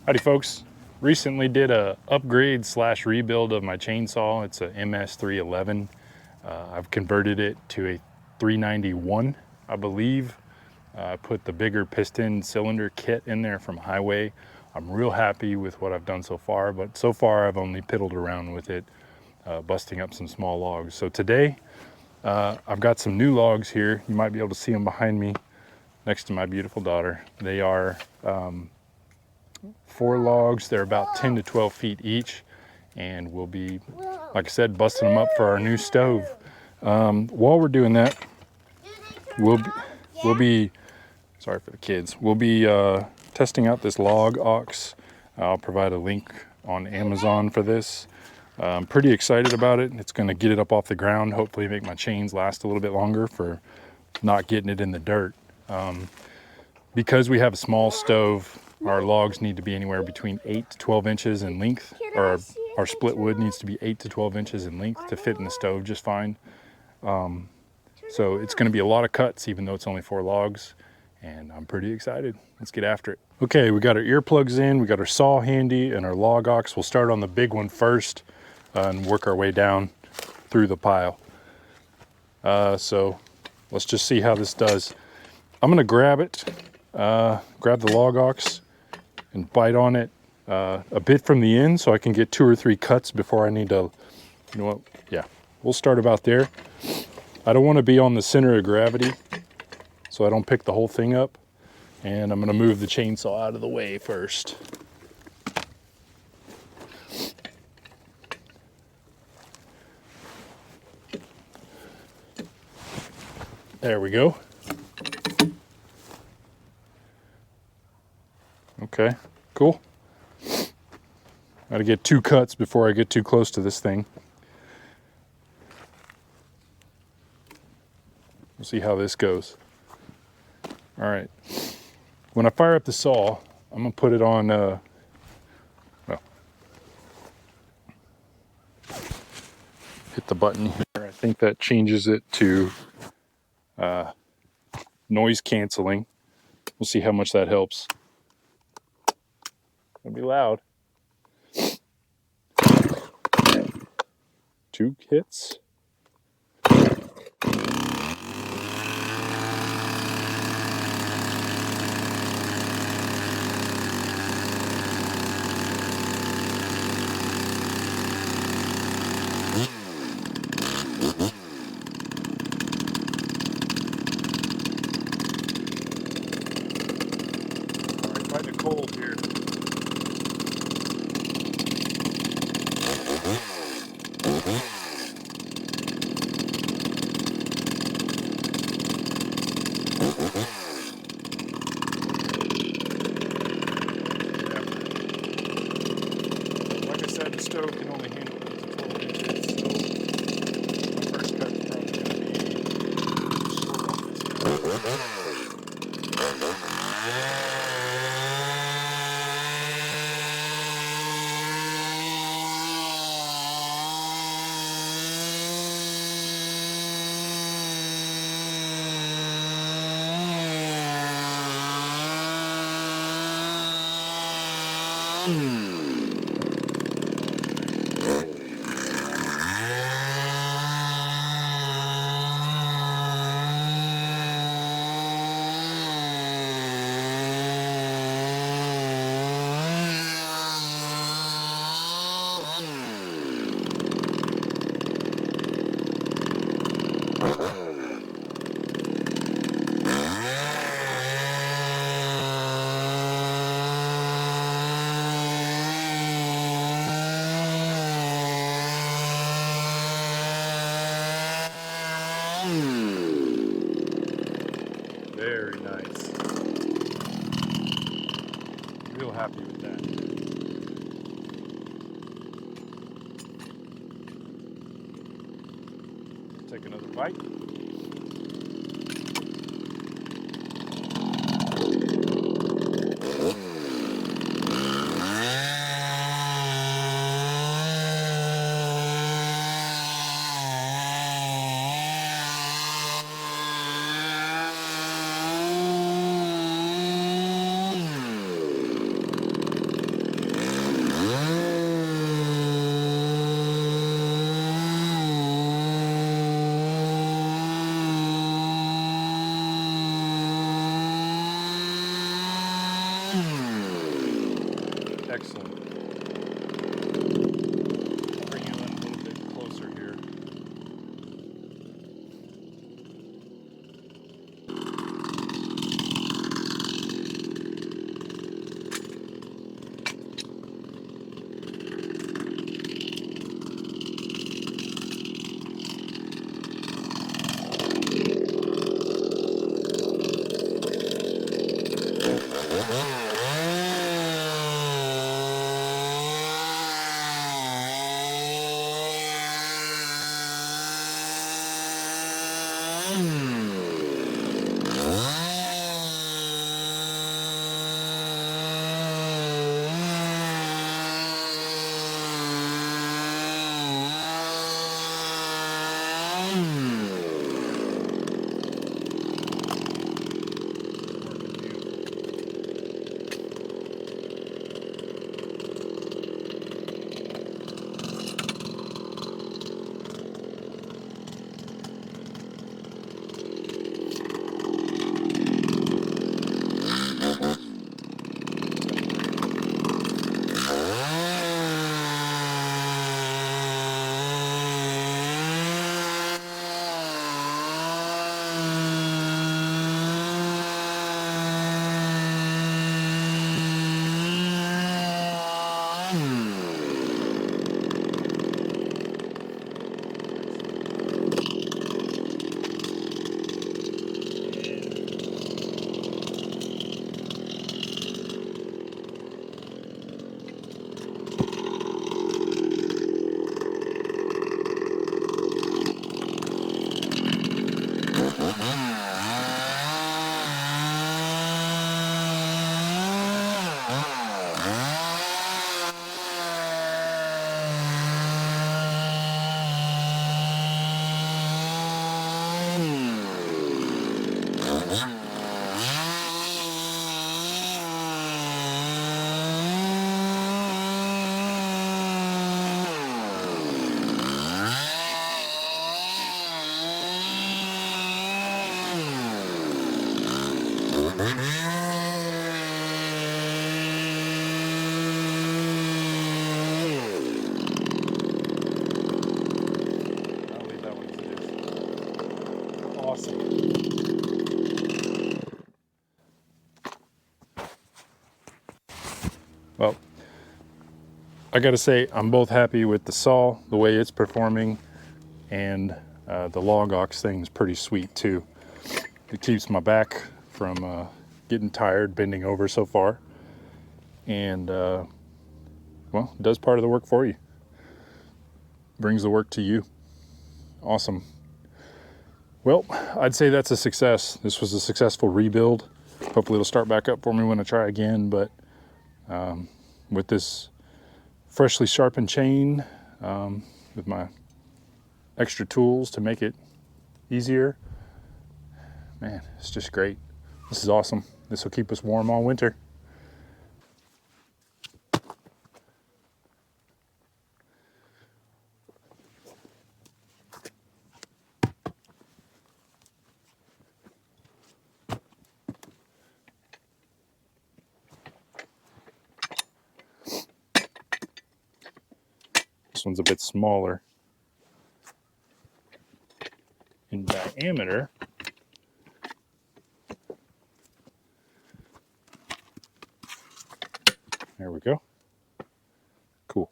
Howdy folks, recently did a upgrade slash rebuild of my chainsaw. It's a MS311. I've converted it to a 391, I believe. I put the bigger piston cylinder kit in there from Highway. I'm real happy with what I've done so far, but so far I've only piddled around with it, busting up some small logs. So today I've got some new logs here. You might be able to see them behind me next to my beautiful daughter. They are 4 logs. They're about 10 to 12 feet each, and we'll be, like I said, busting them up for our new stove. While we're doing that, we'll be sorry for the kids. We'll be testing out this log ox. I'll provide a link on Amazon for this. I'm pretty excited about it. It's going to get it up off the ground, hopefully make my chains last a little bit longer for not getting it in the dirt. Because we have a small stove, our logs need to be anywhere between 8 to 12 inches in length, or our split wood needs to be 8 to 12 inches in length to fit in the stove just fine. So it's going to be a lot of cuts, even though it's only 4 logs, and I'm pretty excited. Let's get after it. Okay, we got our earplugs in, we got our saw handy, and our log ox. We'll start on the big one first and work our way down through the pile. So let's just see how this does. I'm going to grab it. Grab the log ox and bite on it a bit from the end so I can get 2 or 3 cuts before I need to, you know what, yeah, we'll start about there. I don't want to be on the center of gravity so I don't pick the whole thing up, and I'm going to move the chainsaw out of the way first. There we go. Okay, cool. Got to get 2 cuts before I get too close to this thing. We'll see how this goes. All right. When I fire up the saw, I'm going to put it on, well, hit the button here. I think that changes it to noise canceling. We'll see how much that helps. It'll be loud. 2 hits. Alright, fighting a cold here. Like I said, the stove can only handle 8 to 12 inches, so my first cut is probably going to be short on this. Very nice. Real happy with that. Take another bite. Excellent. Bring you in a little bit closer here. Awesome. Well, I gotta say, I'm both happy with the saw, the way it's performing, and the log ox thing is pretty sweet too. It keeps my back from getting tired, bending over so far, and well, it does part of the work for you. Brings the work to you. Awesome. Well, I'd say that's a success. This was a successful rebuild. Hopefully it'll start back up for me when I try again, but with this freshly sharpened chain, with my extra tools to make it easier, man, it's just great. This is awesome. This will keep us warm all winter. This one's a bit smaller in diameter. There we go. Cool.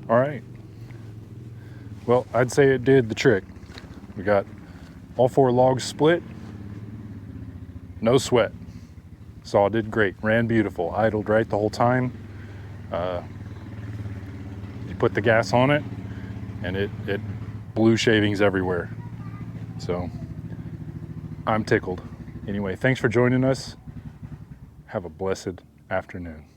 All right. Well, I'd say it did the trick. We got all 4 logs split, no sweat. Saw did great, ran beautiful, idled right the whole time. You put the gas on it and it blew shavings everywhere. So I'm tickled. Anyway, thanks for joining us. Have a blessed afternoon.